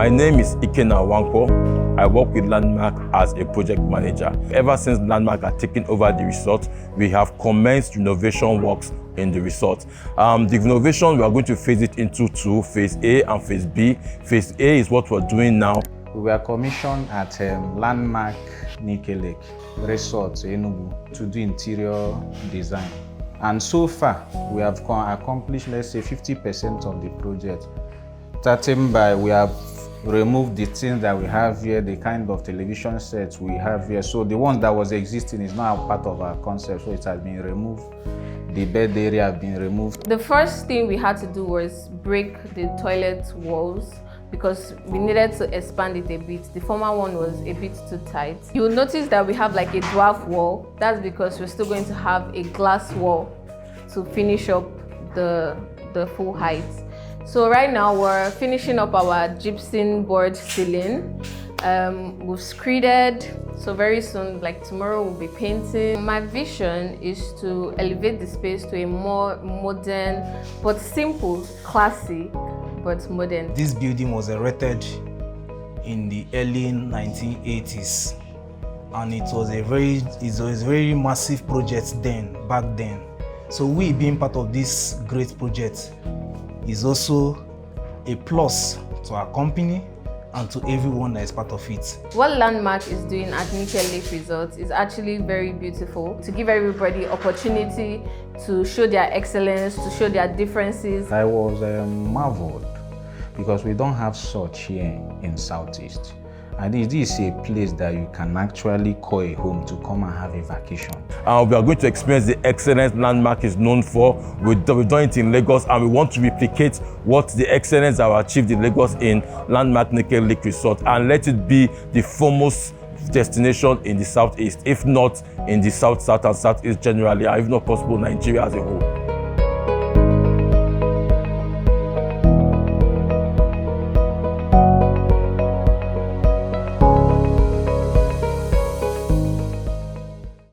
My name is Ikena Wankwo. I work with Landmark as a project manager. Ever since Landmark had taken over the resort, we have commenced renovation works in the resort. The renovation, we are going to phase it into two, phase A and phase B. Phase A is what we're doing now. We were commissioned at Landmark Lake Resort, Enugu, to do interior design. And so far, we have accomplished, let's say, 50% of the project. Starting by, we have removed the things that we have here, the kind of television sets we have here. So the one that was existing is now part of our concept, so it has been removed. The bed area has been removed. The first thing we had to do was break the toilet walls because we needed to expand it a bit. The former one was a bit too tight. You'll notice that we have like a dwarf wall. That's because we're still going to have a glass wall to finish up the full height. So right now we're finishing up our gypsum board ceiling. We've screeded, so very soon, like tomorrow, we'll be painting. My vision is to elevate the space to a more modern, but simple, classy, but modern. This building was erected in the early 1980s, and it was a very massive project back then. So we being part of this great project is also a plus to our company and to everyone that is part of it. What Landmark is doing at Unmatched Lake Resort is actually very beautiful, to give everybody opportunity to show their excellence, to show their differences. I was marveled because we don't have such here in Southeast. And this is a place that you can actually call a home to come and have a vacation. We are going to experience the excellence Landmark is known for. We've done it in Lagos, and we want to replicate what the excellence that we achieved in Lagos in Landmark Lake Resort, and let it be the foremost destination in the Southeast, if not in the South and Southeast generally, and if not possible, Nigeria as a whole.